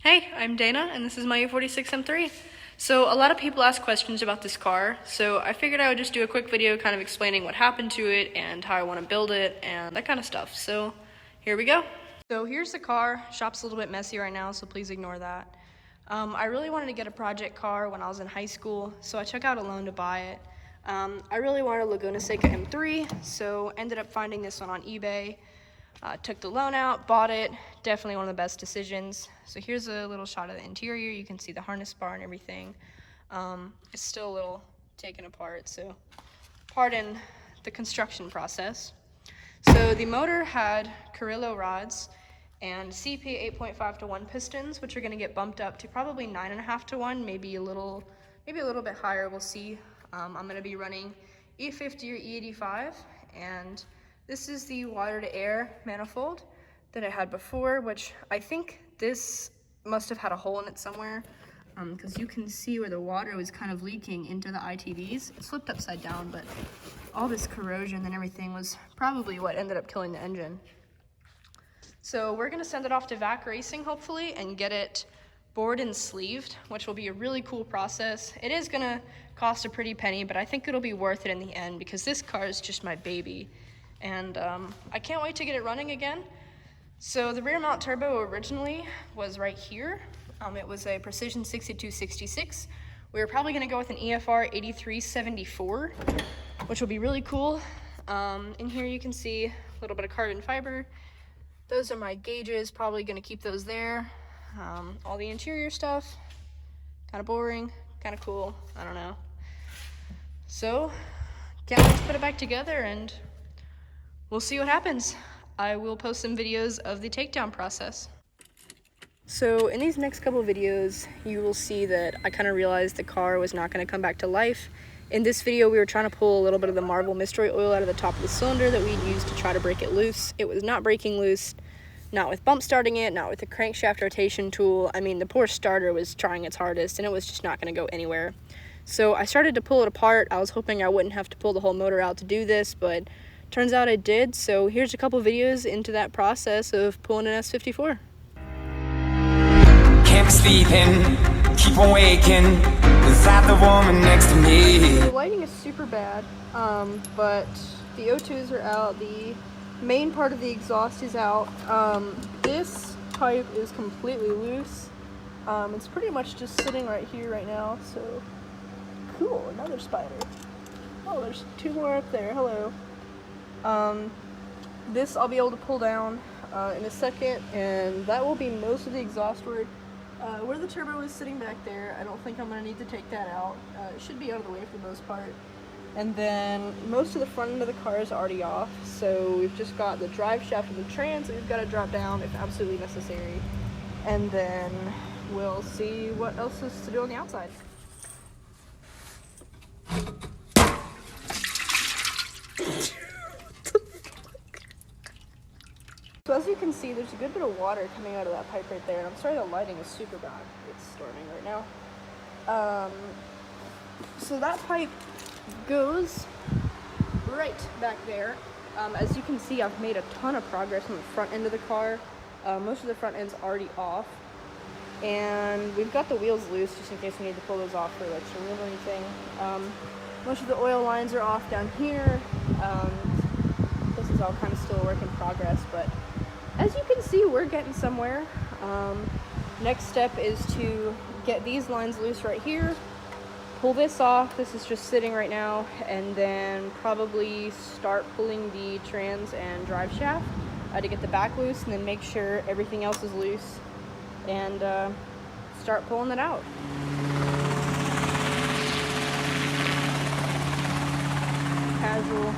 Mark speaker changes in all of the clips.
Speaker 1: Hey, I'm Dana, and this is my E46 M3. So a lot of people ask questions about this car, so I figured I would just do a quick video kind of explaining what happened to it and how I want to build it and that kind of stuff. So here we go. So here's the car. Shop's a little bit messy right now, so please ignore that. I really wanted to get a project car when I was in high school, so I took out a loan to buy it. I really wanted a Laguna Seca M3, so ended up finding this one on eBay. Took the loan out, bought it, definitely one of the best decisions. So here's a little shot of the interior. You can see the harness bar and everything. It's still a little taken apart, so pardon the construction process. So the motor had Carrillo rods and CP 8.5 to 1 pistons, which are going to get bumped up to probably 9.5 to 1, maybe a little bit higher, we'll see. I'm going to be running E50 or E85, and this is the water to air manifold that I had before, which I think this must have had a hole in it somewhere, because you can see where the water was kind of leaking into the ITVs. It's flipped upside down, but all this corrosion and everything was probably what ended up killing the engine. So we're gonna send it off to VAC Racing, hopefully, and get it bored and sleeved, which will be a really cool process. It is gonna cost a pretty penny, but I think it'll be worth it in the end because this car is just my baby. And I can't wait to get it running again. So the rear mount turbo originally was right here. It was a Precision 6266. We were probably gonna go with an EFR 8374, which will be really cool. In here you can see a little bit of carbon fiber. Those are my gauges, probably gonna keep those there. All the interior stuff, kind of boring, kind of cool, I don't know. So, can't wait to put it back together and we'll see what happens. I will post some videos of the takedown process. So in these next couple of videos, you will see that I kind of realized the car was not going to come back to life. In this video, we were trying to pull a little bit of the Marvel Mystery oil out of the top of the cylinder that we'd used to try to break it loose. It was not breaking loose, not with bump starting it, not with the crankshaft rotation tool. I mean, the poor starter was trying its hardest and it was just not going to go anywhere. So I started to pull it apart. I was hoping I wouldn't have to pull the whole motor out to do this, but turns out I did. So here's a couple videos into that process of pulling an S54.
Speaker 2: Can't be sleeping, keep on waking without the woman next to me.
Speaker 1: The lighting is super bad, but the O2s are out. The main part of the exhaust is out. This pipe is completely loose. It's pretty much just sitting right here right now, so cool, another spider. Oh, there's two more up there, hello. This I'll be able to pull down in a second, and that will be most of the exhaust work. Where the turbo is sitting back there, I don't think I'm going to need to take that out. It should be out of the way for the most part. And then most of the front end of the car is already off, so we've just got the drive shaft and the trans that we've got to drop down if absolutely necessary. And then we'll see what else is to do on the outside. So as you can see, there's a good bit of water coming out of that pipe right there, and I'm sorry the lighting is super bad. It's storming right now. So that pipe goes right back there. As you can see, I've made a ton of progress on the front end of the car. Most of the front end's already off, and we've got the wheels loose just in case we need to pull those off for like to remove anything. Most of the oil lines are off down here. This is all kind of still a work in progress, but as you can see, we're getting somewhere. Next step is to get these lines loose right here, pull this off. This is just sitting right now, and then probably start pulling the trans and drive shaft to get the back loose, and then make sure everything else is loose, and start pulling it out. Casual.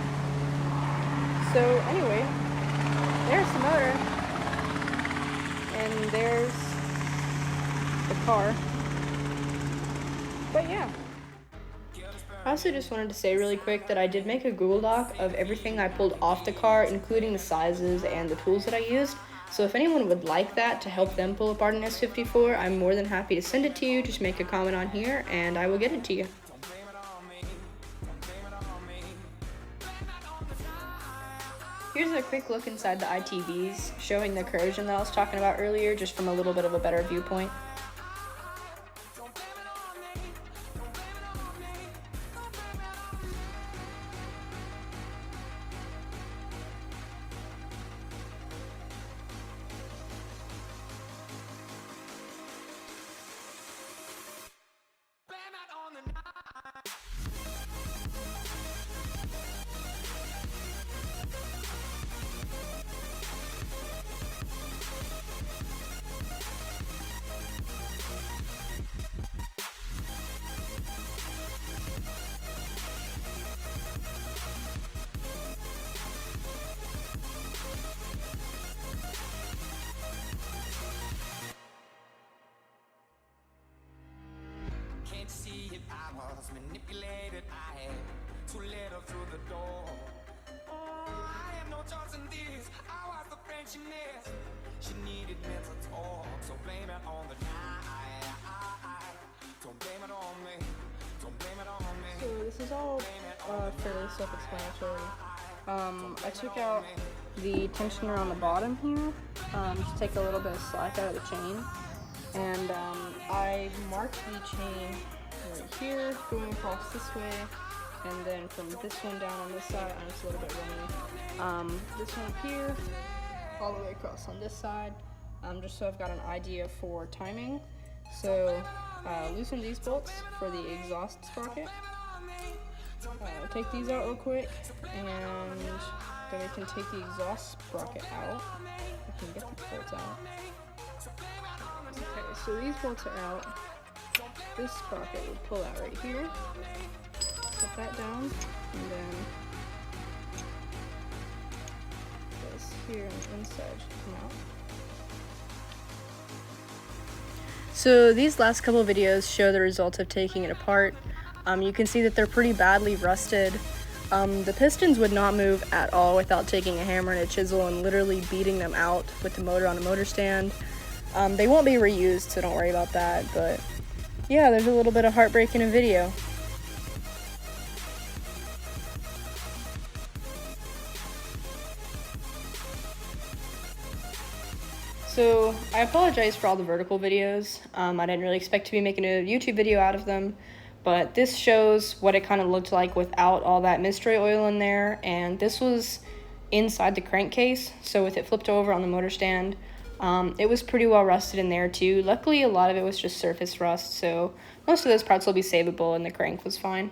Speaker 1: So anyway, there's the motor, and there's the car. But yeah. I also just wanted to say really quick that I did make a Google Doc of everything I pulled off the car, including the sizes and the tools that I used. So if anyone would like that to help them pull apart an S54, I'm more than happy to send it to you. Just make a comment on here and I will get it to you. Here's a quick look inside the ITVs, showing the corrosion that I was talking about earlier, just from a little bit of a better viewpoint.
Speaker 2: Can't see it, I was manipulated. I had to let her through the door. Oh, I had no choice in this. I was the friend she missed. She needed mental talk, so blame it on the night. Don't blame it on me. Don't blame it on me.
Speaker 1: So this is all fairly self-explanatory. I took out the tensioner on the bottom here to take a little bit of slack out of the chain. And I marked the chain right here, going across this way, and then from this one down on this side, and it's a little bit runny. This one here, all the way across on this side, just so I've got an idea for timing. So loosen these bolts for the exhaust sprocket. Take these out real quick, and then we can take the exhaust sprocket out. I can get the bolts out. Okay, so these bolts are out. This sprocket would pull out right here. Put that down, and then this here on the inside should come out. So these last couple videos show the results of taking it apart. You can see that they're pretty badly rusted. The pistons would not move at all without taking a hammer and a chisel and literally beating them out with the motor on a motor stand. They won't be reused, so don't worry about that, but yeah, there's a little bit of heartbreak in a video. So, I apologize for all the vertical videos. I didn't really expect to be making a YouTube video out of them, but this shows what it kind of looked like without all that mystery oil in there, and this was inside the crankcase, so with it flipped over on the motor stand, it was pretty well rusted in there too. Luckily, a lot of it was just surface rust, so most of those parts will be savable and the crank was fine.